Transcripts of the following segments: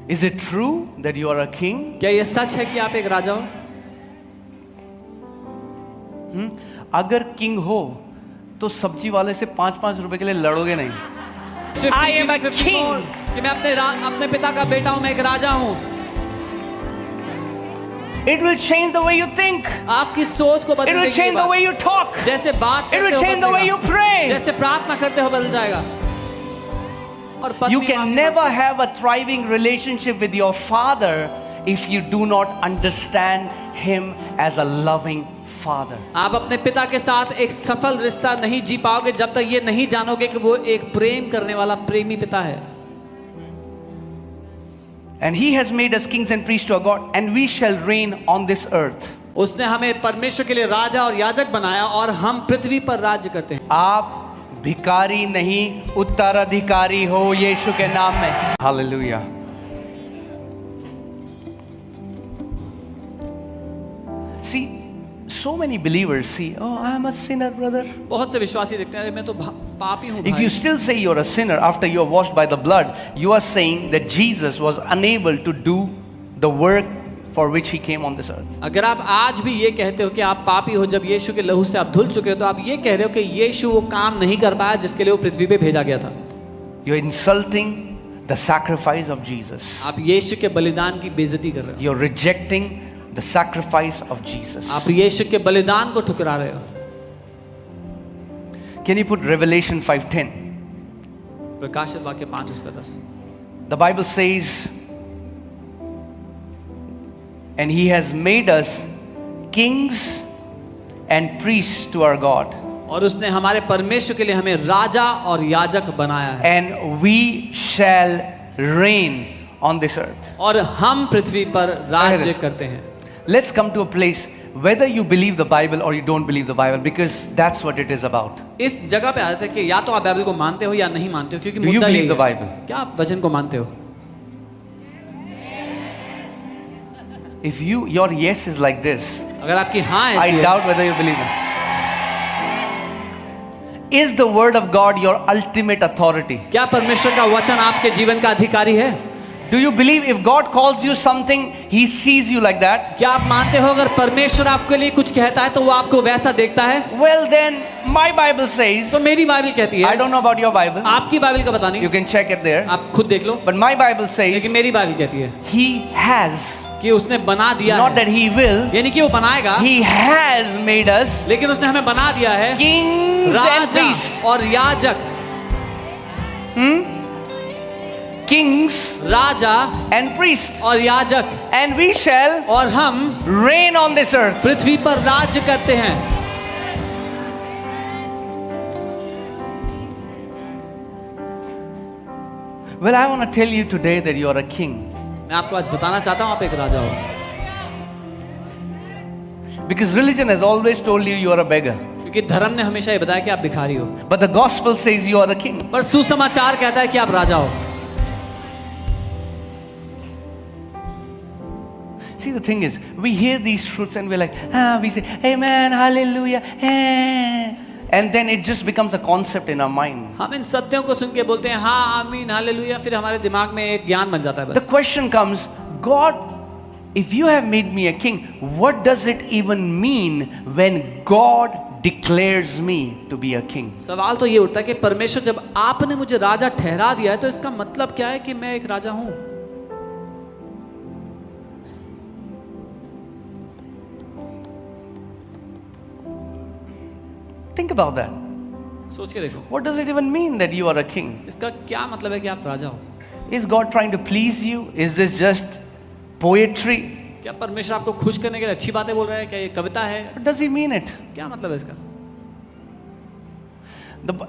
Is it true that you are a king? क्या ये सच है कि आप एक राजा हो? अगर किंग हो तो सब्जी वाले से 5-5 रुपए के लिए लड़ोगे नहीं. 50, I am a 54, king. कि मैं अपने पिता का बेटा हूं, मैं एक राजा हूं. It will change the way you think. आपकी सोच को It बदल will देगी ये change the बात. way you talk. जैसे बात It करते will हो change the way you बदलेगा. pray. जैसे प्रार्थना करते हो बदल जाएगा. और पत्नी You can माफी never मांगती है. have a thriving relationship with your father if you do not understand him as a loving father. आप अपने पिता के साथ एक सफल रिश्ता नहीं जी पाओगे जब तक ये नहीं जानोगे कि वो एक प्रेम करने वाला प्रेमी पिता है. And he has made us kings and priests to our God, and we shall reign on this earth. उसने हमें परमेश्वर के लिए राजा और याजक बनाया और हम पृथ्वी पर राज्य करते हैं. आप भिखारी नहीं उत्तराधिकारी हो यीशु के नाम में. Hallelujah. See, so many believers see, oh, I am a sinner, brother. बहुत से विश्वासी देखते हैं अरे मैं तो पापी हूँ If भाई. you still say you're a sinner after you are washed by the blood, you are saying that Jesus was unable to do the work for which he came on this earth. अगर आप आज भी ये कहते हो कि आप पापी हो जब यीशु के लहू से आप धुल चुके हो तो आप ये कह रहे हो कि यीशु वो काम नहीं कर पाया जिसके लिए वो पृथ्वी पे भेजा गया था. You're insulting the sacrifice of Jesus. आप यीशु के बलिदान की बेइज्जती कर रहे हो. You're rejecting the sacrifice of Jesus. आप यीशु के बलिदान को ठुकरा रहे हो. Can you put Revelation 5:10? प्रकाशित वाक्य 5 उसका 10. The Bible says, and he has made us kings and priests to our God. और उसने हमारे परमेश्वर के लिए हमें राजा और याजक बनाया है. And we shall reign on this earth. और हम पृथ्वी पर राज्य करते हैं. Let's come to a place whether you believe the Bible or you don't believe the Bible, because that's what it is about. इस जगह पे आते हैं कि या तो आप बाइबल को मानते हो या नहीं मानते हो क्योंकि Do you मुद्दा believe यही the है. Bible? क्या आप वचन को मानते हो? If your yes is like this, अगर आपकी हाँ I ऐसी है, doubt whether you believe it. Is the word of God your ultimate authority? क्या परमेश्वर का वचन आपके जीवन का अधिकारी है? Do you believe if God calls you something, he sees you like that? क्या आप मानते हो अगर परमेश्वर आपके लिए कुछ कहता है तो वो आपको वैसा देखता है? Well then, my Bible says, तो मेरी बाइबल कहती I है, don't know about your Bible, आपकी बाइबल का पता you नहीं, can check it there, आप खुद देख लो, but my Bible says, लेकिन मेरी बाइबल कहती है he has, कि उसने बना दिया not है, that he will, यानी कि वो बनाएगा, he has made us लेकिन उसने हमें बना दिया है kings and राजा priests. और याजक. Kings Raja and priests. और याजक And we shall और हम reign on this earth. पृथ्वी पर राज्य करते हैं. Well, I want to tell you today that you are a king. मैं आपको आज बताना चाहता हूँ आप एक राजा हो. Because religion has always told you are a beggar. क्योंकि धर्म ने हमेशा ये बताया कि आप भिखारी हो, But the gospel says you are the king. पर सुसमाचार कहता है कि आप राजा हो. See, the thing is, we hear these truths and we're like, we say, amen, hallelujah, and then it just becomes a concept in our mind. हम इन सत्यों को सुन के बोलते हैं हाँ आमीन हालेलुया, फिर हमारे दिमाग में एक ज्ञान बन जाता है The बस. question comes, God, if you have made me a king, what does it even mean when God declares me to be a king? सवाल तो ये उठता है कि परमेश्वर जब आपने मुझे राजा ठहरा दिया है तो इसका मतलब क्या है कि मैं एक राजा हूं? Think about that. सोच के देखो What does it even mean that you are a king? इसका क्या मतलब है कि आप राजा हो? Is God trying to please you? Is this just poetry? क्या परमेश्वर आपको खुश करने के लिए अच्छी बातें बोल रहा है? क्या ये कविता है? What does he mean it? क्या मतलब है इसका?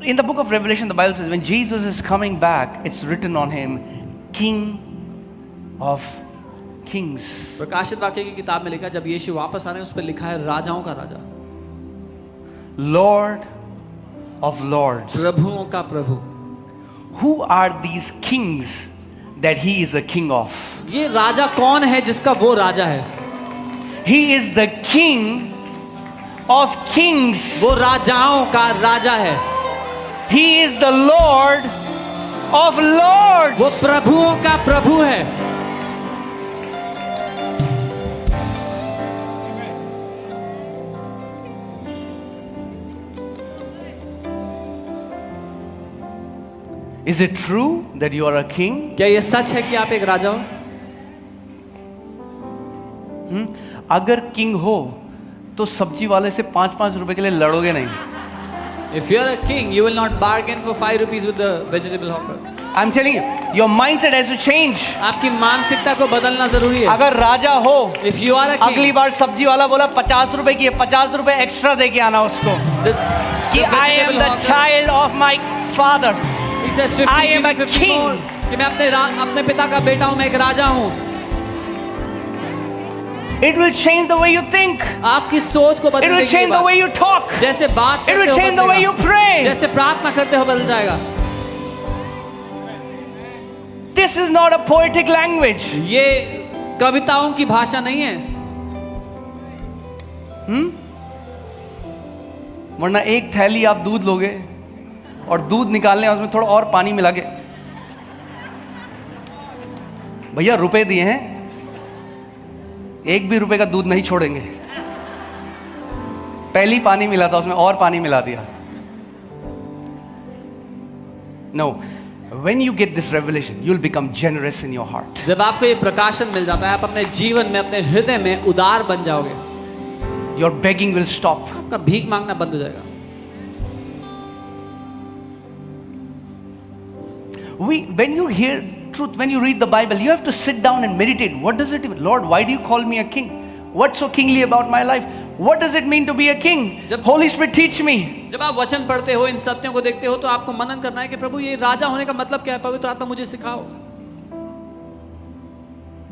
In the book of Revelation, the Bible says when Jesus is coming back, it's written on him, King of Kings. प्रकाशित वाक्य की किताब में लिखा जब यीशु वापस आ रहे हैं उस पर लिखा है राजाओं का राजा, Lord of Lords. प्रभुओं का प्रभु. Who are these kings that he is a king of? ये राजा कौन है जिसका वो राजा है? He is the king of kings. वो राजाओं का राजा है. He is the Lord of Lords. वो प्रभुओं का प्रभु है. Is it true that you are a king? क्या ये सच है कि आप एक राजा हो? अगर किंग हो तो सब्जी वाले से 5-5 रुपए के लिए लड़ोगे नहीं. If you are a king, you will not bargain for 5 rupees with the vegetable hawker. I'm telling you, your mindset has to change. आपकी मानसिकता को बदलना जरूरी है. अगर राजा हो, If you are a king, अगली बार सब्जी वाला बोला 50 रुपए की है, 50 रुपए एक्स्ट्रा दे के आना उसको कि I am the child of my father. he says 50, I am a 50 king. more, कि मैं अपने पिता का बेटा हूँ, मैं एक राजा हूँ. It will change the way you think. आपकी सोच को It बदल will देगी. change the way you talk. जैसे बात It करते will हो change the way you बदलेगा. pray. जैसे प्रार्थना करते हो बदल जाएगा. This is not a poetic language. ये कविताओं की भाषा नहीं है. वरना एक थैली आप दूध लोगे और दूध निकालने उसमें थोड़ा और पानी मिला के, भैया रुपए दिए हैं, एक भी रुपए का दूध नहीं छोड़ेंगे. पहली पानी मिला था उसमें और पानी मिला दिया. No, when you get this revelation, you'll become generous in your heart. जब आपको ये प्रकाशन मिल जाता है, आप अपने जीवन में, अपने हृदय में उदार बन जाओगे. Your begging will stop. आपका भीख मांगना बंद हो जाएगा. When you hear truth, when you read the Bible, you have to sit down and meditate. What does it mean? Lord, why do you call me a king? What's so kingly about my life? What does it mean to be a king? Holy Spirit, teach me. जब आप वचन पढ़ते हो, इन सत्यों को देखते हो, तो आपको मनन करना है कि प्रभु ये राजा होने का मतलब क्या है? पवित्र आत्मा मुझे सिखाओ.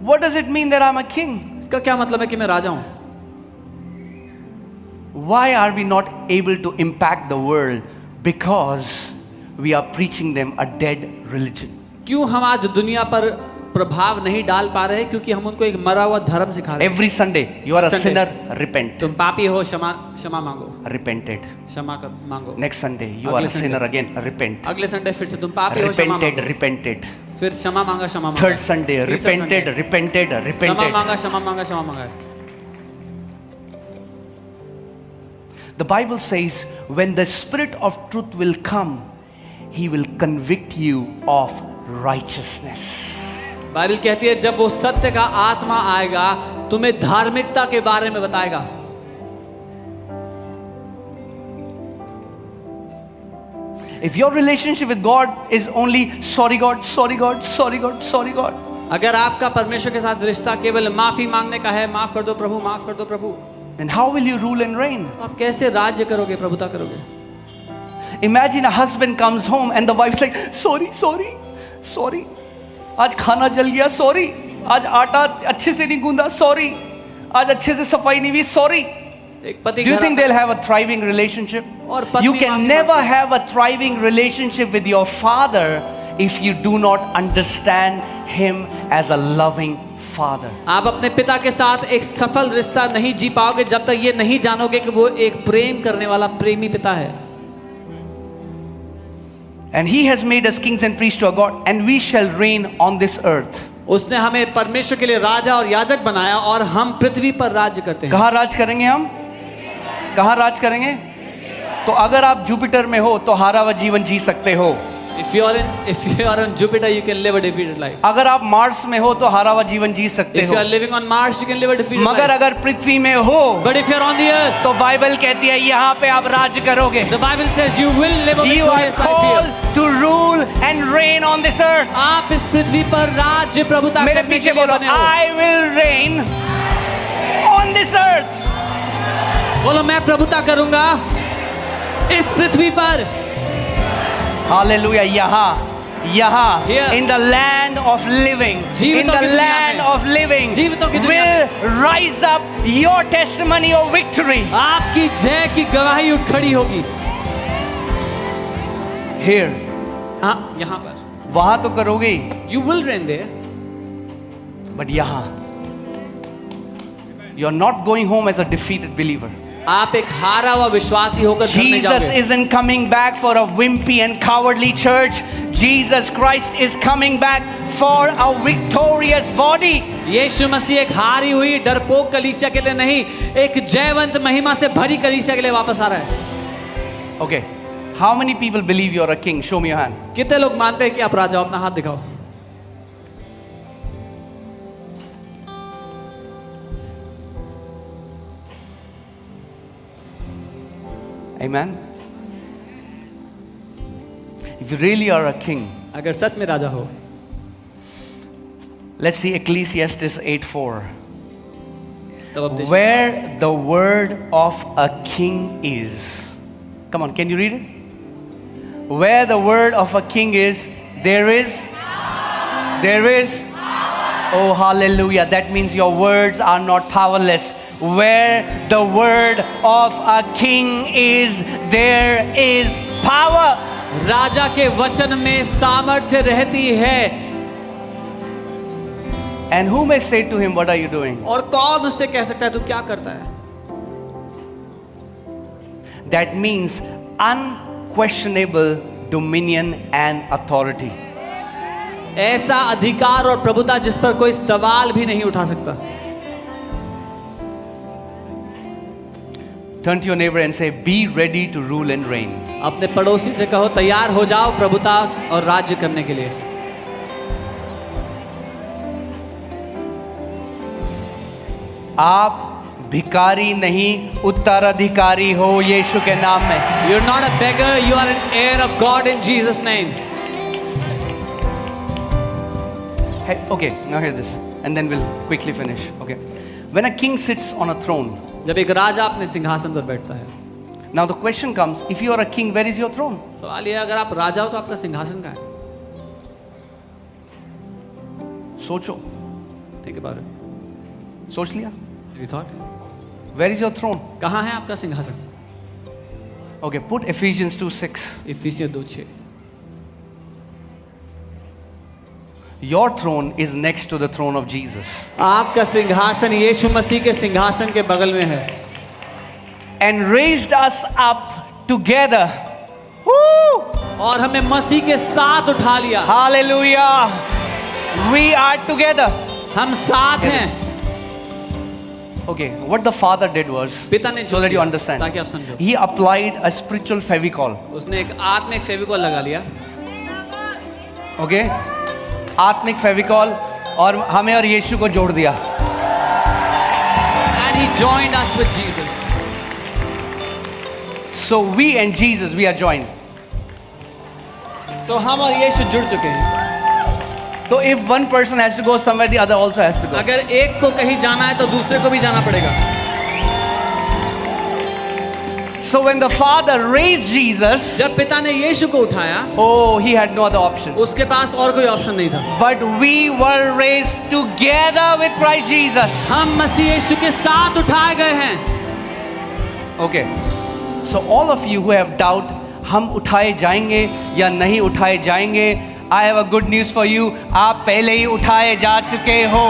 What does it mean that I'm a king? इसका क्या मतलब है कि मैं राजा हूँ? Why are we not able to impact the world? Because we are preaching them a dead religion. क्यों हम आज दुनिया पर प्रभाव नहीं डाल पा रहे? क्योंकि हम उनको एक मरा हुआ धर्म सिखा रहे हैं. Every Sunday, you are a Sunday. sinner, repent. तुम पापी हो, क्षमा मांगो. Repented. क्षमा मांगो. Next Sunday, you अगले are a sinner Sunday. again, repent. अगले संडे फिर से तुम पापी हो, क्षमा Repented, मांगो. repented. फिर क्षमा मांगा, क्षमा मांगा. Third Sunday, तीसरा repented, Sunday. repented, क्षमा repented. मांगा, क्षमा मांगा, क्षमा मांगा. The Bible says, when the Spirit of truth will come, He will convict you of righteousness. Bible कहती है जब वो सत्य का आत्मा आएगा, तुम्हें धार्मिकता के बारे में बताएगा. If your relationship with God is only sorry God, sorry God, sorry God, sorry God, अगर आपका परमेश्वर के साथ रिश्ता केवल माफी मांगने का है, माफ कर दो प्रभु, माफ कर दो प्रभु, then how will you rule and reign? तो आप कैसे राज्य करोगे, प्रभुता करोगे? Imagine a husband comes home and the wife's like, sorry, sorry, sorry. आज खाना जल गया, sorry. आज आटा अच्छे से नहीं गूंदा, sorry. आज अच्छे से सफाई नहीं हुई, sorry. एक पति Do you घर think आता they'll have a thriving relationship? और पत्नी You can माफी never मांगती है. have a thriving relationship with your father if you do not understand him as a loving father. आप अपने पिता के साथ एक सफल रिश्ता नहीं जी पाओगे जब तक ये नहीं जानोगे कि वो एक प्रेम करने वाला प्रेमी पिता है. And he has made us kings and priests to our God, and we shall reign on this earth. उसने हमें परमेश्वर के लिए राजा और याजक बनाया और हम पृथ्वी पर राज्य करते हैं. कहाँ राज करेंगे हम? कहाँ राज करेंगे? तो अगर आप जुपिटर में हो तो हारा हुआ जीवन जी सकते हो. If you are on Jupiter, you can live a defeated life. अगर आप मार्स में हो तो हारा हुआ जीवन जी सकते If you हो. are living on Mars, you can live a defeated मगर life. अगर पृथ्वी में हो But if you are on the earth, तो बाइबल कहती है यहाँ पे आप राज करोगे. the Bible says you will live a You are victorious life called here. to rule and reign on this earth. आप इस पृथ्वी पर राज्य प्रभुता मेरे करने पीछे के लिए बोलो, बने हो. I will reign on this earth. बोलो मैं प्रभुता करूंगा इस पृथ्वी पर. Hallelujah. यहाँ Here. in the land of living, in जीवितों the की दुनिया land में. of living जीवितों की दुनिया will rise up your testimony of victory. आपकी जय की गवाही उठ खड़ी होगी. Here, हाँ, यहाँ पर. वहां तो करोगे ही, You will reign there. but यहाँ you are not going home as a defeated believer. आप एक हारा हुआ विश्वासी होकर घर में Jesus जाओगे. isn't coming back for a wimpy and cowardly church. Jesus Christ is coming back for a victorious body. यीशु मसीह एक हारी हुई डरपोक कलीसिया के लिए नहीं, एक जयवंत महिमा से भरी कलीसिया के लिए वापस आ रहा है. Okay, How many people believe you're a king? Show me your hand. कितने लोग मानते हैं कि आप राजा हो? अपना हाथ दिखाओ। Amen. If you really are a king, अगर सच में राजा हो, let's see Ecclesiastes 8:4. सबब Where the word of a king is. Come on, can you read it? Where the word of a king is, there is. Oh, hallelujah. That means your words are not powerless. Where the word of a king is, there is power. राजा के वचन में सामर्थ्य रहती है। And who may say to him, what are you doing? और कौन उससे कह सकता है तू क्या करता है? That means unquestionable dominion and authority. ऐसा अधिकार और प्रभुता जिस पर कोई सवाल भी नहीं उठा सकता। Turn to your neighbor and say, be ready to rule and reign. अपने पड़ोसी से कहो तैयार हो जाओ प्रभुता और राज्य करने के लिए। आप भिखारी नहीं उत्तराधिकारी हो यीशु के नाम में। You're not a beggar, you are an heir of God in Jesus' name. Hey, okay, now hear this, and then we'll quickly finish. Okay, when a king sits on a throne, जब एक राजा अपने सिंहासन पर बैठता है, now the question comes: if you are a king, where is your throne? सवाल यह है अगर आप राजा हो तो आपका सिंहासन कहाँ है? सोचो, Think about it. सोच लिया? Have you thought? Where is your throne? कहाँ है आपका सिंहासन? Okay, put Ephesians 2:6. इफिसियों 2:6। Your throne is next to the throne of Jesus. आपका सिंहासन यीशु मसीह के सिंहासन के बगल में है। And raised us up together. Woo! और हमें मसीह के साथ उठा लिया। Hallelujah! We are together. हम साथ हैं। Okay, what the Father did was, पिता ने so that you understand, ताकि आप समझो, He applied a spiritual Fevicol. उसने एक आत्मिक फेविकॉल लगा लिया। Okay, आत्मिक फेविकॉल और हमें और यीशु को जोड़ दिया। And he joined us with Jesus. So we and Jesus, we are joined. तो हम और यीशु जुड़ चुके हैं। तो if one person has to go somewhere, the other also has to go. अगर एक को कहीं जाना है तो दूसरे को भी जाना पड़ेगा। So when the Father raised Jesus, जब पिता ने यीशु को उठाया, oh, he had no other option. उसके पास और कोई ऑप्शन नहीं था। But we were raised together with Christ Jesus. हम मसीह यीशु के साथ उठाए गए हैं। Okay, so all of you who have doubt, हम उठाए जाएंगे या नहीं उठाए जाएंगे, I have a good news for you. आप पहले ही उठाए जा चुके हो।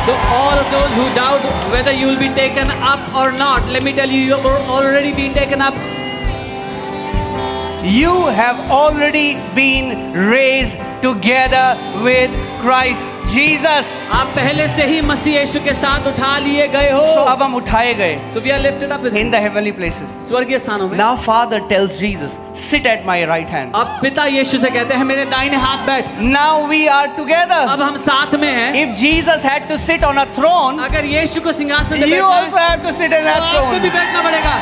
So all of those who doubt whether you will be taken up or not, let me tell you, you have already been taken up. You have already been raised together with Christ Jesus. आप पहले से ही मसीह यीशु के साथ उठा लिए गए हो। So अब हम उठाए गए So we are lifted up with him. in the heavenly places. स्वर्गीय स्थानों में। Now Father tells Jesus, sit at my right hand. अब पिता यीशु से कहते हैं मेरे दाहिने हाथ बैठ। Now we are together. अब हम साथ में हैं। If Jesus had to sit on a throne, अगर यीशु को सिंहासन पे you बैठना also है, have to sit in तो that आपको भी throne. बैठना पड़ेगा।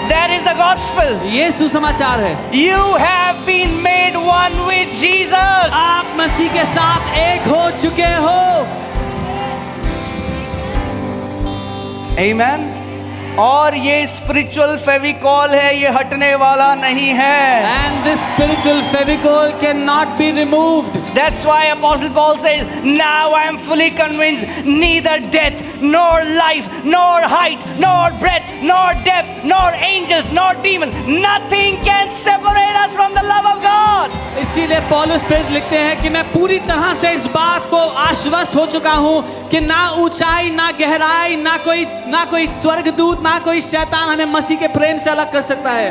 That is the gospel. ये सुसमाचार है। You have been made one with Jesus. आप मसीह के साथ एक हो चुके हो। Amen. और ये स्पिरिचुअल फेविकॉल है, ये हटने वाला नहीं है। And this spiritual fevicol cannot be removed. That's why Apostle Paul says, now I am fully convinced neither death, nor life, nor height, nor breadth, nor depth, nor angels, nor demons, nothing can separate us from the love of God. इसीलिए पौलुस प्रेरित लिखते हैं कि मैं पूरी तरह से इस बात को आश्वस्त हो चुका हूँ कि ना ऊंचाई, ना गहराई, ना कोई स्वर्गदूत, ना कोई शैतान हमें मसीह के प्रेम से अलग कर सकता है।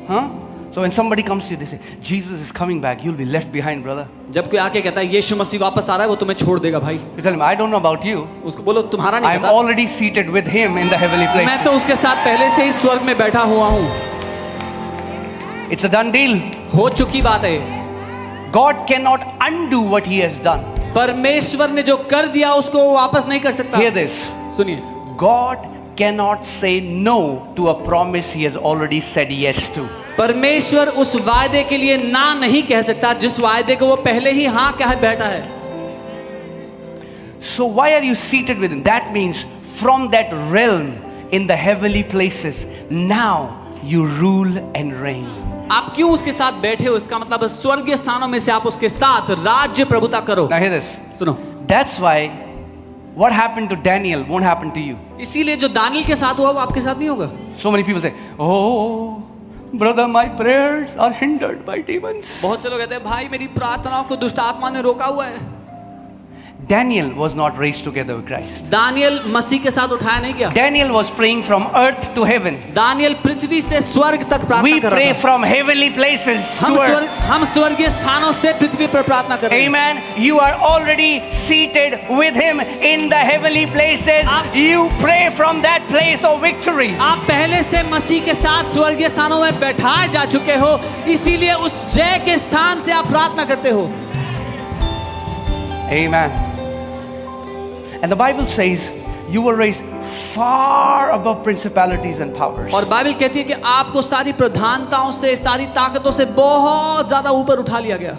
Huh? So when somebody comes to you, they say, Jesus is coming back, you'll be left behind, brother. जब कोई आके कहता है यीशु मसीह वापस आ रहा है, वो तुम्हें छोड़ देगा भाई। You tell him, I don't know about you. उसको बोलो तुम्हारा I नहीं am पता, already seated with him in the heavenly मैं places. तो उसके साथ पहले से ही स्वर्ग में बैठा हुआ हूँ। It's a done deal. हो चुकी बात है। God cannot undo what he has done. परमेश्वर ने जो कर दिया उसको वो वापस नहीं कर सकता। Hear this. सुनिए, God cannot say no to a promise he has already said yes to. परमेश्वर उस वायदे के लिए ना नहीं कह सकता जिस वायदे को वो पहले ही हाँ कह बैठा है। So why are you seated with him? That means from that realm in the heavenly places, now you rule and reign. आप क्यों उसके साथ बैठे हो? इसका मतलब स्वर्गीय स्थानों में से आप उसके साथ राज्य प्रभुता करो। Now hear this. सुनो, That's why what happened to Daniel won't happen to you. इसीलिए जो दानियल के साथ हुआ वो आपके साथ नहीं होगा। So many people say, oh, brother, my prayers are hindered by demons. बहुत से लोग कहते हैं भाई मेरी प्रार्थनाओं को दुष्ट आत्मा ने रोका हुआ है। Daniel was not raised together with Christ. Daniel मसीह के साथ उठाया नहीं गया। Daniel was praying from earth to heaven. Daniel पृथ्वी से स्वर्ग तक प्रार्थना We कर pray रहा था। from heavenly places to earth. हम स्वर्गीय स्थानों से पृथ्वी पर प्रार्थना कर रहे हैं। Amen. You are already seated with him in the heavenly places. You pray from that place of victory. आप पहले से मसीह के साथ स्वर्गीय स्थानों में बैठाए जा चुके हो, इसीलिए उस जय के स्थान से आप प्रार्थना करते हो। Amen. And the Bible says you were raised far above principalities and powers. और बाइबल कहती है कि आपको सारी प्रधानताओं से, सारी ताकतों से बहुत ज्यादा ऊपर उठा लिया गया।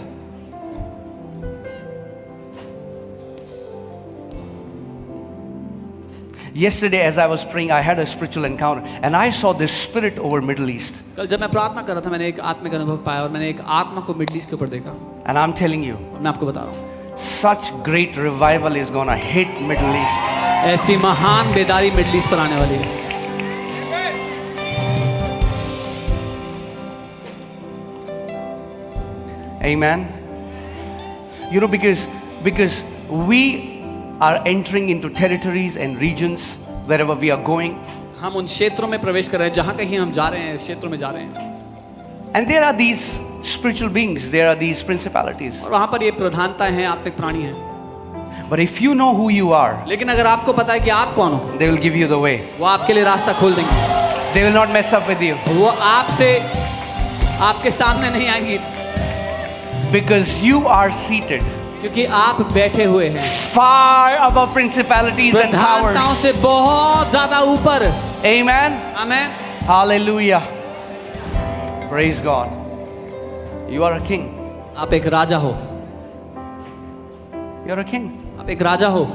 Yesterday as I was praying, I had a spiritual encounter and I saw this spirit over Middle East. कल जब मैं प्रार्थना कर रहा था मैंने एक आत्मिक अनुभव पाया और मैंने एक आत्मा को मिडल ईस्ट के ऊपर देखा। And I'm telling you, और मैं आपको बता रहा हूँ, such great revival is gonna hit Middle East. ऐसी महान बेदारी मिडल ईस्ट पर आने वाली है। Amen. You know, because we are entering into territories and regions wherever we are going, हम उन क्षेत्रों में प्रवेश कर रहे हैं जहाँ कहीं हम जा रहे हैं, क्षेत्रों में जा रहे हैं। and there are these spiritual beings, there are these principalities. और वहाँ पर ये प्रधानता है, आत्मिक प्राणी हैं। But if you know who you are, लेकिन अगर आपको पता है कि आप कौन हो, they will give you the way. वो आपके लिए रास्ता खोल देंगे। They will not mess up with you वो आपसे आपके सामने नहीं आएंगी, because you are seated क्योंकि आप बैठे हुए हैं far above principalities and प्रधानताओं से powers. बहुत ज्यादा ऊपर। Amen. Amen. Hallelujah. Praise God. You are a king. आप एक राजा हो, You're a king. आप एक राजा हो।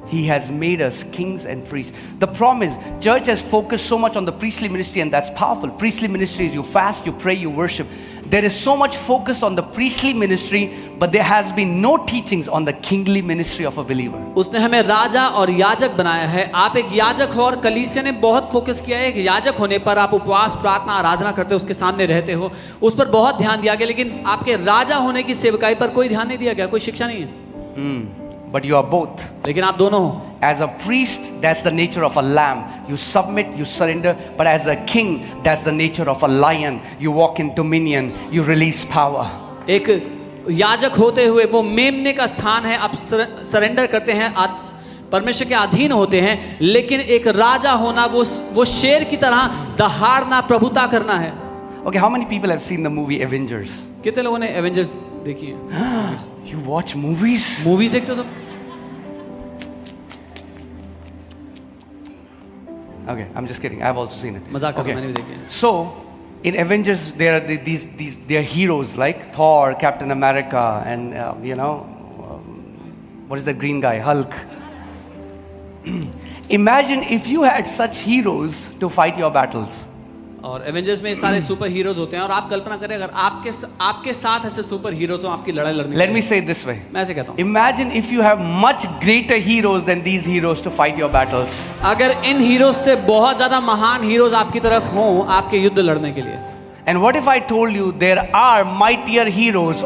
He has made us kings and priests. The problem is, church has focused so much on the priestly ministry, and that's powerful. Priestly ministry is you fast, you pray, you worship. There is so much focus on the priestly ministry, but there has been no teachings on the kingly ministry of a believer. उसने हमें राजा और याजक बनाया है। आप एक याजक हो और कलीसिया ने बहुत फोकस किया है कि याजक होने पर आप उपवास, प्रार्थना, आराधना करते हो, उसके सामने रहते हो, उस पर बहुत ध्यान दिया गया, लेकिन आपके राजा होने की सेवकाई पर कोई ध्यान नहीं दिया गया, कोई शिक्षा नहीं है। But you are both. लेकिन आप दोनों हो। As a priest, that's the nature of a lamb. You submit, you surrender. But as a king, that's the nature of a lion. You walk in dominion, you release power. एक याजक होते हुए वो मेमने का स्थान है, आप सरेंडर करते हैं, परमेश्वर के अधीन होते हैं, लेकिन एक राजा होना वो शेर की तरह दहाड़ना, प्रभुता करना है। Okay, how many people have seen the movie Avengers? कितने लोगों ने एवेंजर्स देखी है? You watch movies? मूवीज देखते हो तो? Okay, I'm just kidding. I've also seen it. मजाक कर रहा हूं, Okay. मैंने भी देखी है। So, in Avengers, there are these they are heroes like Thor, Captain America, and what is the green guy? Hulk. Imagine if you had such heroes to fight your battles. और Avengers में सारे super heroes होते हैं, और आप कल्पना करें अगर आपके साथ ऐसे सुपर हीरोज हो आपकी लड़ाई लड़ने। Let me say it this way. मैं ऐसे कहता हूँ, Imagine if you have much greater heroes than these heroes to fight your battles. अगर इन हीरोज से बहुत ज्यादा महान हीरोज आपकी तरफ हों आपके युद्ध लड़ने के लिए। And what if I told you there are mightier heroes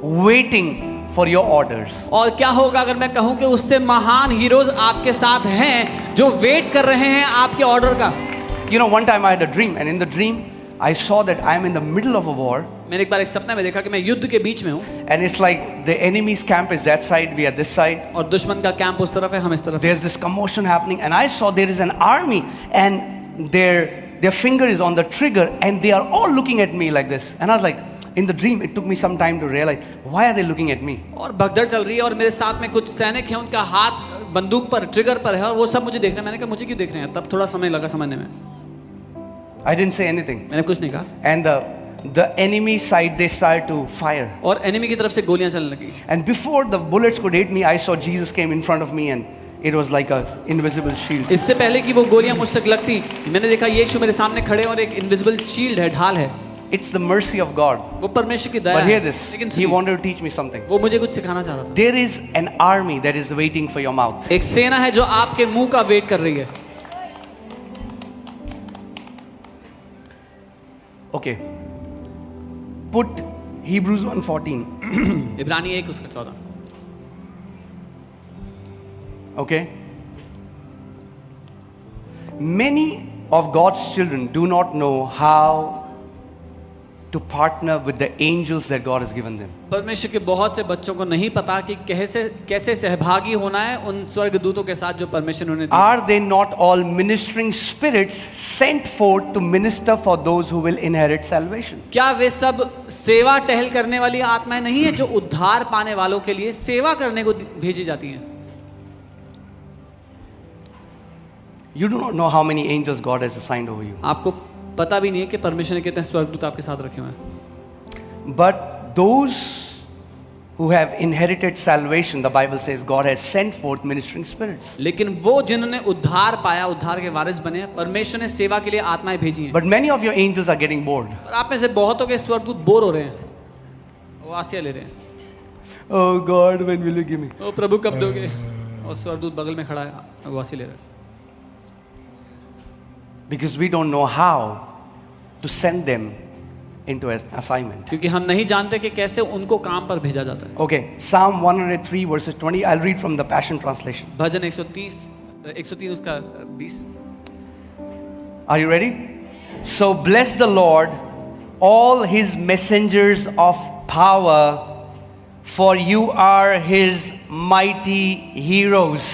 waiting for your orders? और क्या होगा अगर मैं कहूं कि उससे महान हीरोज आपके साथ हैं जो वेट कर रहे हैं आपके ऑर्डर का। You know, one time I had a dream, and in the dream, I saw that I am in the middle of a war, मैंने एक बार एक सपने में देखा कि मैं युद्ध के बीच में हूँ and it's like the enemy's camp is that side, we are this side. और दुश्मन का कैंप उस तरफ है, हम इस तरफ हैं। There's this commotion happening, and I saw there is an army, and their finger is on the trigger, and they are all looking at me like this. And I was like, in the dream, it took me some time to realize, why are they looking at me? और भगदड़ चल रही है और मेरे साथ में कुछ सैनिक हैं, उनका हाथ बंदूक पर ट्रिगर पर है और वो सब मुझे देख रहे हैं। मैंने कहा मुझे क्यों देख रहे हैं? तब थोड़ा समय लगा समझने में। I didn't say anything. मैंने कुछ नहीं कहा। And the enemy side, they started to fire. और एनिमी की तरफ से गोलियां चलने लगी। And before the bullets could hit me, I saw Jesus came in front of me, and it was like a invisible shield. इससे पहले कि वो गोलियां मुझ तक लगती, मैंने देखा यीशु मेरे सामने खड़े और एक इनविजिबल शील्ड है, ढाल है। It's the mercy of God. वो परमेश्वर की दया But है। hear this. लेकिन He सुनिए, wanted to teach me something. वो मुझे कुछ सिखाना चाह रहा था। There is an army that is waiting for your mouth. एक सेना है जो आपके मुंह का वेट कर रही है। Okay. Put Hebrews 1:14. इब्रानी 1 उसका 14। Okay. Many of God's children do not know how to partner with the angels that God has given them. परमेश्वर के बहुत से बच्चों को नहीं पता कि कैसे सहभागी होना है उन स्वर्गदूतों के साथ जो परमेश्वर ने उन्हें दिया। Are they not all ministering spirits sent forth to minister for those who will inherit salvation? क्या वे सब सेवा टहल करने वाली आत्माएं नहीं है जो उद्धार पाने वालों के लिए सेवा करने को भेजी जाती हैं? You do not know how many angels God has assigned over you. आपको पता भी नहीं है कि परमेश्वर ने कितने स्वर्गदूत आपके साथ रखे हुए हैं। But those who have inherited salvation, the Bible says God has sent forth ministering spirits. लेकिन वो जिन्होंने उद्धार पाया, उद्धार के वारिस बने, परमेश्वर ने सेवा के लिए आत्माएं भेजी हैं। But many of your angels are getting bored. और आप में से बहुतों के स्वर्गदूत बोर हो रहे हैं, वो आसिया ले रहे हैं। Oh God, when will you give me? ओ प्रभु कब दोगे? और स्वर्गदूत बगल में खड़ा है, वो आसिया ले रहा है। Because we don't know how to send them into an assignment. क्योंकि हम नहीं जानते कि कैसे उनको काम पर भेजा जाता है। Okay, Psalm 103 verses 20. I'll read from the Passion Translation. भजन 103 उसका 20। Are you ready? So bless the Lord, all his messengers of power, for you are his mighty heroes.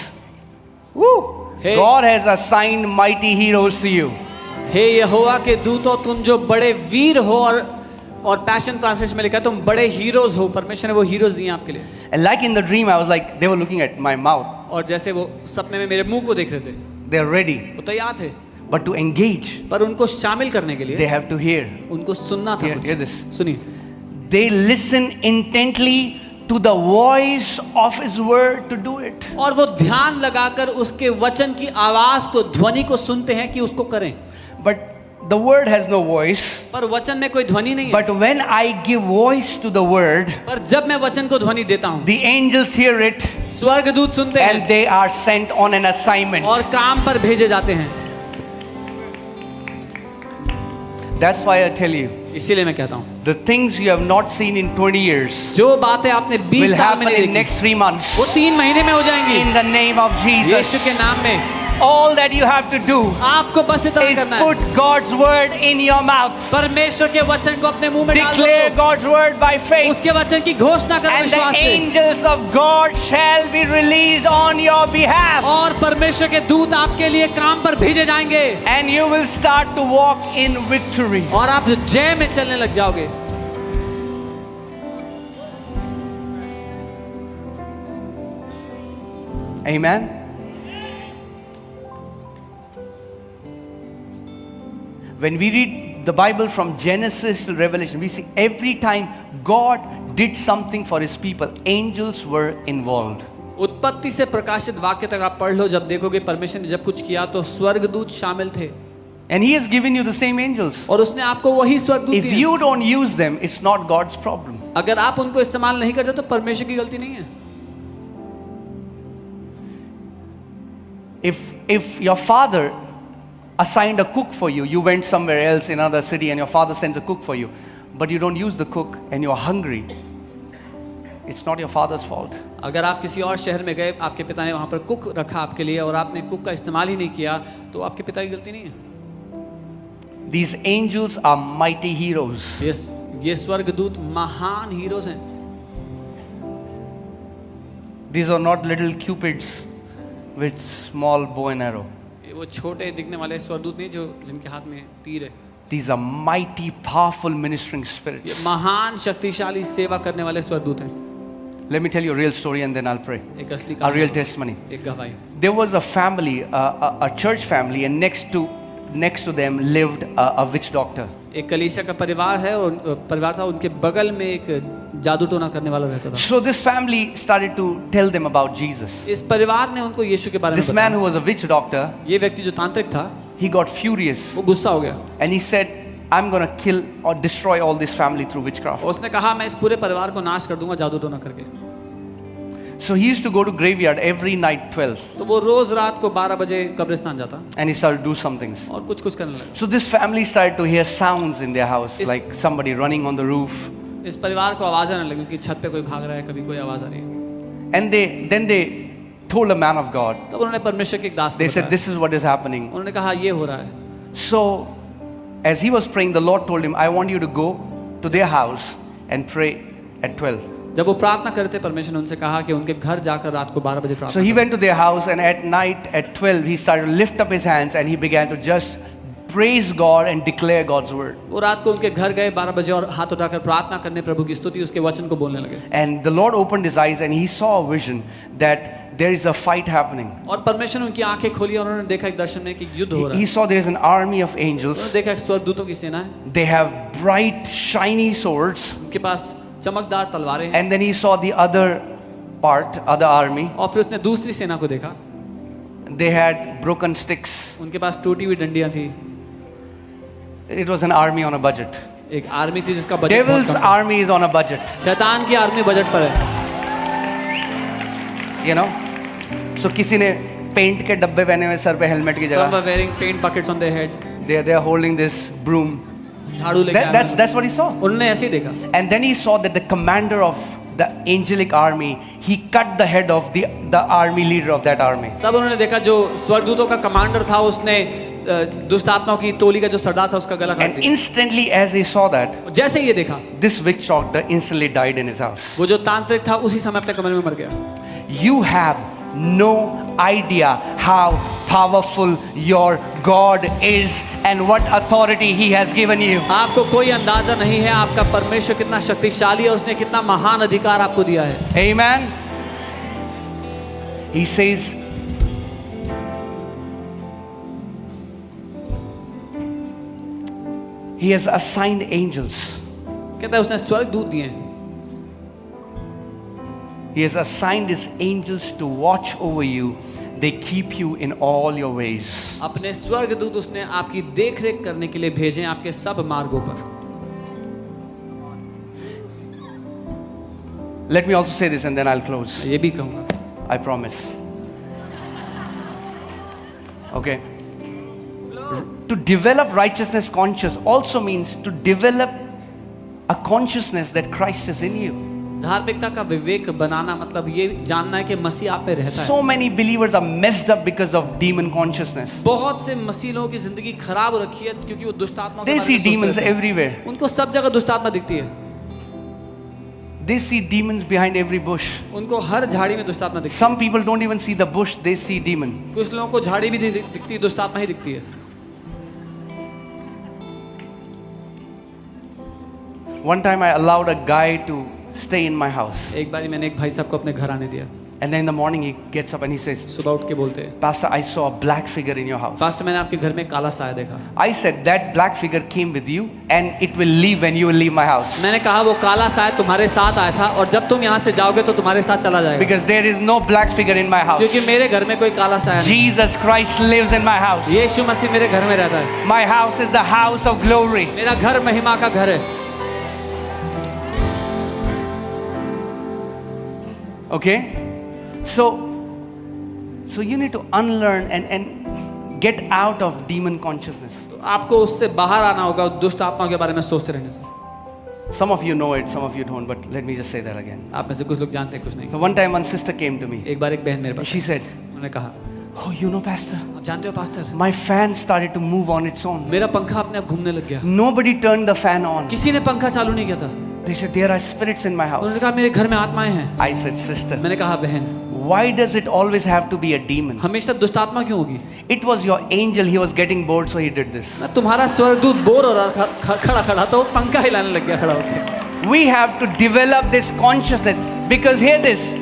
Woo! Hey. God has assigned mighty heroes to you. हे यहोवा के दूतों, तुम जो बड़े वीर हो, और passion translation में लिखा है तुम बड़े हीरोज हो। परमेश्वर ने वो हीरोज दिए आपके लिए। And like in the dream, I was like, they were looking at my mouth. और जैसे वो सपने में मेरे मुंह को देख रहे थे, They are ready. वो तैयार थे, But to engage, पर उनको शामिल करने के they लिए have to hear. उनको सुनना था। Hear this. सुनिए, They listen intently to the voice of his word to do it. और वो ध्यान लगाकर उसके वचन की आवाज को, ध्वनि को सुनते हैं कि उसको करें। But the word has no voice. पर वचन में कोई ध्वनि नहीं है। But when I give voice to the word, पर जब मैं वचन को ध्वनि देता हूँ, the angels hear it स्वर्गदूत सुनते and हैं they are sent on an assignment. और काम पर भेजे जाते हैं। That's why I tell you, इसीलिए मैं कहता हूँ, the things you have not seen in 20 years जो बातें आपने 20 will साल में happen नहीं in देखी, next 3 months. वो 3 महीने में हो जाएंगी। In the name of Yeshu Jesus. के नाम में All that you have to do आपको बस इतना is करना है, put God's word in your mouth. परमेश्वर के वचन को अपने मुंह में डाल Declare दो, God's word by faith. उसके वचन की घोषणा करो And the विश्वास से, angels of God shall be released on your behalf. और परमेश्वर के दूत आपके लिए काम पर भेजे जाएंगे And you will start to walk in victory. और आप जय में चलने लग जाओगे। Amen. When we read the Bible from Genesis to Revelation, we see every time God did something for his people, angels were involved. उत्पत्ति से प्रकाशित वाक्य तक आप पढ़ लो, जब देखोगे परमेश्वर ने जब कुछ किया तो स्वर्गदूत शामिल थे। And he has given you the same angels. और उसने आपको वही स्वर्गदूत If दिए। you don't use them, it's not God's problem. अगर आप उनको इस्तेमाल नहीं करते तो परमेश्वर की गलती नहीं है। If your father assigned a cook for you, you went somewhere else in another city and your father sends a cook for you, but you don't use the cook and you're hungry, it's not your father's fault. अगर आप किसी और शहर में गए, आपके पिता ने वहाँ पर कुक रखा आपके लिए और आपने कुक का इस्तेमाल ही नहीं किया, तो आपके पिता की गलती नहीं है। These angels are mighty heroes. ये स्वर्गदूत महान हीरोज हैं। These are not little cupids with small bow and arrow. ये वो छोटे दिखने वाले स्वर्गदूत नहीं जो जिनके हाथ में तीर है। These are mighty, powerful ministering ये spirits. महान शक्तिशाली सेवा करने वाले स्वर्गदूत हैं। Let me tell you a real story and then I'll pray. एक असली A real कहानी, testimony. एक गवाही। There was a family, a church family, and next to them lived a witch doctor. एक कलीसिया का परिवार है और परिवार था, उनके बगल में एक जादू टोना करने वाला रहता था। So this family started to tell them about Jesus. इस परिवार ने उनको यीशु के बारे में This man बताया। who was a witch doctor, ये व्यक्ति जो तांत्रिक था, he got furious वो गुस्सा हो गया। and he said, I'm going to kill or destroy all this family through witchcraft. उसने कहा मैं इस पूरे परिवार को नाश कर दूंगा जादू टोना करके। So he used to go to graveyard every night 12 तो वो रोज रात को 12 बजे कब्रिस्तान जाता and he started to do some things. और कुछ करने लगा। So this family started to hear sounds in their house, Is- like somebody running on the roof. इस परिवार को आवाज आने लगी कि छत पे कोई भाग रहा है, कभी कोई आवाज आ रही है। And then they told a man of God, तब उन्होंने परमेश्वर के एक दास को they said, बताया। this is what is happening. उन्होंने कहा ये हो रहा है। So as he was praying, the Lord told him, I want you to go to their house and pray at 12. जब वो प्रार्थना करते थे, परमेश्वर ने उनसे कहा कि उनके घर जाकर रात को 12 बजे So प्रार्थना he करें। went to their house and at night at 12 he started to lift up his hands and he began to just praise God and declare God's word. वो रात को उनके घर गए 12 बजे और हाथ उठाकर प्रार्थना करने, प्रभु की स्तुति, उसके वचन को बोलने लगे। And the Lord opened his eyes and he saw a vision that there is a fight happening. और परमेश्वर ने उनकी आंखें खोली और उन्होंने देखा एक दर्शन में कि युद्ध हो रहा He है। saw there is an army of angels. उन्होंने देखा एक स्वर्गदूतों की सेना है, They have bright shiny swords. उनके पास चमकदार तलवारें हैं। And then he saw the other army. और फिर उसने दूसरी सेना को देखा, They had broken sticks. उनके पास टूटी हुई डंडियां थी। It was an army on a budget. एक आर्मी थी जिसका बजट बहुत Devil's कम था। army is on a budget. शैतान की आर्मी बजट पर है। You know? So किसी ने पेंट के डब्बे पहने हुए सर पे हेलमेट की Some जगह were wearing paint buckets on their head, they are holding this broom. झाड़ू लेके आए हैं। That's what he saw. उन्होंने ऐसे ही देखा। And then he saw that the commander of the angelic army, he cut the head of the army leader of that army. तब उन्होंने देखा जो स्वर्गदूतों का कमांडर था, उसने दुष्ट आत्माओं की टोली का जो सरदार था उसका गला काट And दिया। instantly as he saw that, जैसे ही ये देखा, this witch doctor instantly died in his house. वो जो तांत्रिक था उसी समय अपने कमरे में मर गया। You have no idea how powerful your God is and what authority he has given you. आपको कोई अंदाजा नहीं है आपका परमेश्वर कितना शक्तिशाली है, उसने कितना महान अधिकार आपको दिया है। Amen. He says, he has assigned angels. कहता है उसने स्वर्गदूत दिए हैं। He has assigned his angels to watch over you. They keep you in all your ways. अपने स्वर्गदूत उसने आपकी देखरेख करने के लिए भेजे हैं आपके सब मार्गों पर। Let me also say this and then I'll close. ये भी कहूँगा, I promise. Okay. To develop righteousness conscious also means to develop a consciousness that Christ is in you. धार्मिकता का विवेक बनाना मतलब ये जानना है कि मसीह आप में रहता है। So many believers are messed up because of demon consciousness. बहुत से मसीह लोगों की जिंदगी खराब हो रखी है क्योंकि वो दुष्ट आत्माओं के They बारे see में सोचते demons रहते हैं। everywhere. उनको सब जगह दुष्ट आत्मा दिखती है। They see demons behind every bush. उनको हर झाड़ी में दुष्ट आत्मा दिखती Some people don't even see the bush, they see demon. है। कुछ लोगों को झाड़ी भी नहीं दिखती, दुष्ट आत्मा ही दिखती है। One time I allowed a guy to stay in my house. एक बारी मैंने एक भाई साहब को अपने घर आने दिया। And then in the morning he gets up and he says, सुबह उठ के बोलते हैं, Pastor, I saw a black figure in your house. Pastor मैंने आपके घर में एक काला साया देखा। I said, that black figure came with you and it will leave when you will leave my house. मैंने कहा वो काला साया तुम्हारे साथ आया था और जब तुम यहाँ से जाओगे तो तुम्हारे साथ चला जाएगा। Because there is no black figure in my house. क्योंकि मेरे घर में कोई काला साया नहीं। Jesus Christ lives in my house. यीशु मसीह मेरे घर में रहता है। My house is the house of glory. मेरा घर महिमा का घर है। Okay? So you need to unlearn and get out of demon consciousness. तो आपको उससे बाहर आना होगा दुष्ट आत्माओं के बारे में सोचते रहने से। Some of you know it, some of you don't, but let me just say that again. आप में से कुछ लोग जानते हैं, कुछ नहीं। So one time one sister came to me. एक बार एक बहन मेरे पास She said, उन्होंने कहा, Oh, you know, Pastor, आप जानते हो pastor, my fan started to move on its own. मेरा पंखा अपने आप घूमने लग गया। Nobody turned the fan on. किसी ने पंखा चालू नहीं किया था। They said, there are spirits in my house. उन्होंने कहा मेरे घर में आत्माएं हैं। I said, sister, मैंने कहा बहन, why does it always have to be a demon? हमेशा दुष्ट आत्मा क्यों होगी? It was your angel, he was getting bored, so he did this. तुम्हारा स्वर्गदूत बोर हो रहा था खड़ा खड़ा तो पंखा हिलाने लग गया खड़ा होकर। We have to develop this consciousness, because hear this,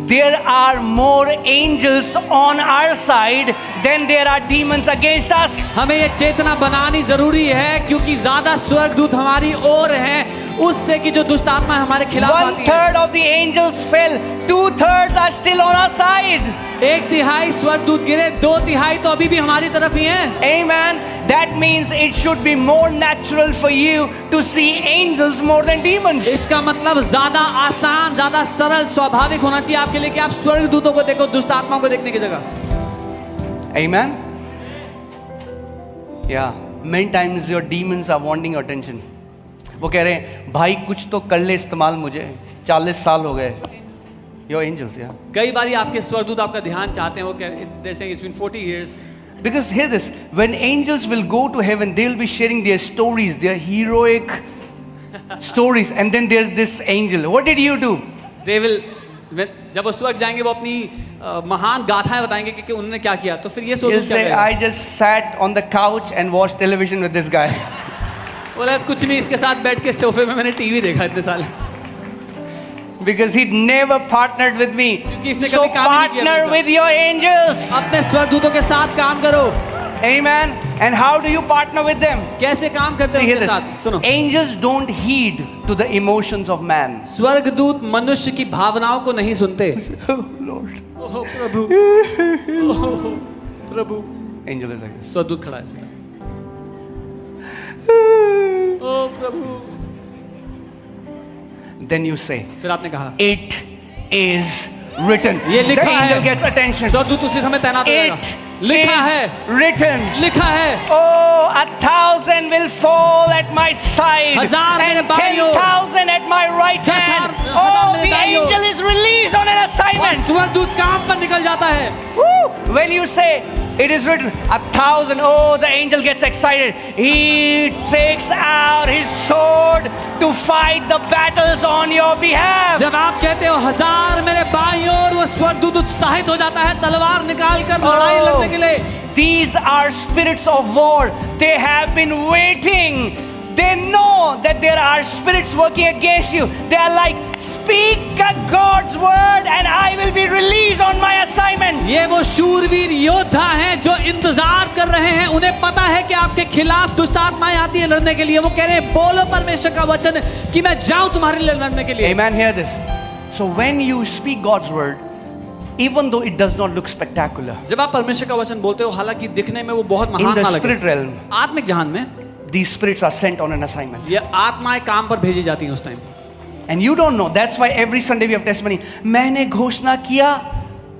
there are more angels on our side than there are demons against us. हमें ये चेतना बनानी जरूरी है, क्योंकि ज्यादा स्वर्गदूत हमारी ओर हैं उससे कि जो दुष्ट आत्मा हमारे खिलाफ आती है। 1/3 of the angels fell, 2/3 are still on our side. 1/3 स्वर्गदूत गिरे, 2/3 तो अभी भी हमारी तरफ ही हैं। Amen. That means it should be more natural for you to see angels more than demons. इसका मतलब ज्यादा आसान, ज्यादा सरल, स्वाभाविक होना चाहिए आपके लिए कि आप स्वर्गदूतों को देखो दुष्ट आत्माओं को देखने की जगह। Amen. Yeah, many times your demons are wanting your attention. वो कह रहे हैं भाई कुछ तो कर ले इस्तेमाल, मुझे 40 साल हो गए। Your angels, yeah. कई बार आपके स्वर्गदूत आपका ध्यान चाहते हैं, वो कह they're saying it's been 40 years. Because hear this, when angels will go to heaven, they will be sharing their stories, their heroic stories, and then there's this angel. What did you do? They will, जब वो स्वर्ग जाएंगे वो अपनी महान गाथाएं बताएंगे कि उन्होंने क्या किया, तो फिर ये He'll स्वर्गदूत क्या say, करेगा? I just sat on the couch and watched television with this guy. बोला कुछ नहीं, इसके साथ बैठ के सोफे में मैंने टीवी देखा इतने साल। Because he'd never partnered with me. क्योंकि इसने So कभी काम ही नहीं किया partner मेरे with your angels. साथ। अपने स्वर्गदूतों के साथ काम करो। Amen. And how do you partner with them? कैसे काम करते See, हैं hear उनके this. साथ? सुनो, Angels don't heed to the emotions of man. स्वर्गदूत मनुष्य की भावनाओं को नहीं सुनते। Oh Lord. Oh Prabhu, oh Prabhu. Angel is like this. स्वर्गदूत खड़ा है इसका। ओह प्रभु। Then you say, फिर आपने कहा it is written. ये The लिखा angel है। gets attention. स्वर्गदूत उसी समय तैनात हो जाएगा। It लिखा is है, written. लिखा है। Oh, 1,000 will fall at my side, हजार मेरे and बाईं ओर, 10,000 at my right hand. हजार Oh, मेरे the दाईं ओर। angel is released on an और assignment. स्वर्गदूत काम पर निकल जाता है। Woo! When you say it is written, 1,000, oh, the angel gets excited. He takes out his sword to fight the battles on your behalf. जब आप कहते हो 1000 मेरे बाईं ओर, वो स्वर्गदूत उत्साहित हो जाता है तलवार निकाल कर लड़ाई लड़ने के लिए। These are spirits of war. They have been waiting. They know that there are spirits working against you. They are like, speak God's word and I will be released on my assignment. ये वो शूरवीर योद्धा हैं जो इंतजार कर रहे हैं। उन्हें पता है कि आपके खिलाफ दुष्ट आत्माएं आती है लड़ने के लिए। वो कह रहे हैं बोलो परमेश्वर का वचन कि मैं जाऊं तुम्हारे लिए लड़ने के लिए। Amen. Hear this. So when you speak God's word, even though it does not look spectacular, जब आप परमेश्वर का वचन बोलते हो, हालांकि दिखने में वो बहुत in महान the ना लगे, spirit realm, आत्मिक जहान में these spirits are sent on an assignment. ये आत्माएं काम पर भेजी जाती हैं उस time. And you don't know. That's why every Sunday we have testimony. मैंने घोषणा किया,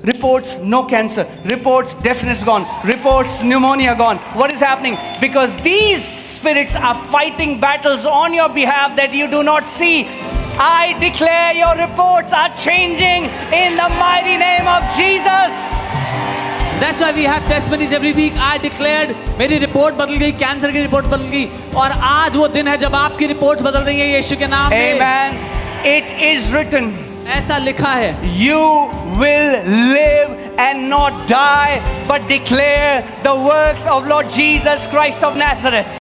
reports no cancer, reports deafness gone, reports pneumonia gone. What is happening? Because these spirits are fighting battles on your behalf that you do not see. I declare your reports are changing in the mighty name of Jesus. That's why we have testimonies every week. I declared, मेरी report बदल गई, cancer की report बदल गई, और आज वो दिन है जब आपकी रिपोर्ट बदल रही है यीशु के नाम में। Amen. It is written. ऐसा लिखा है, You will live and not die, but declare the works of Lord Jesus Christ of Nazareth.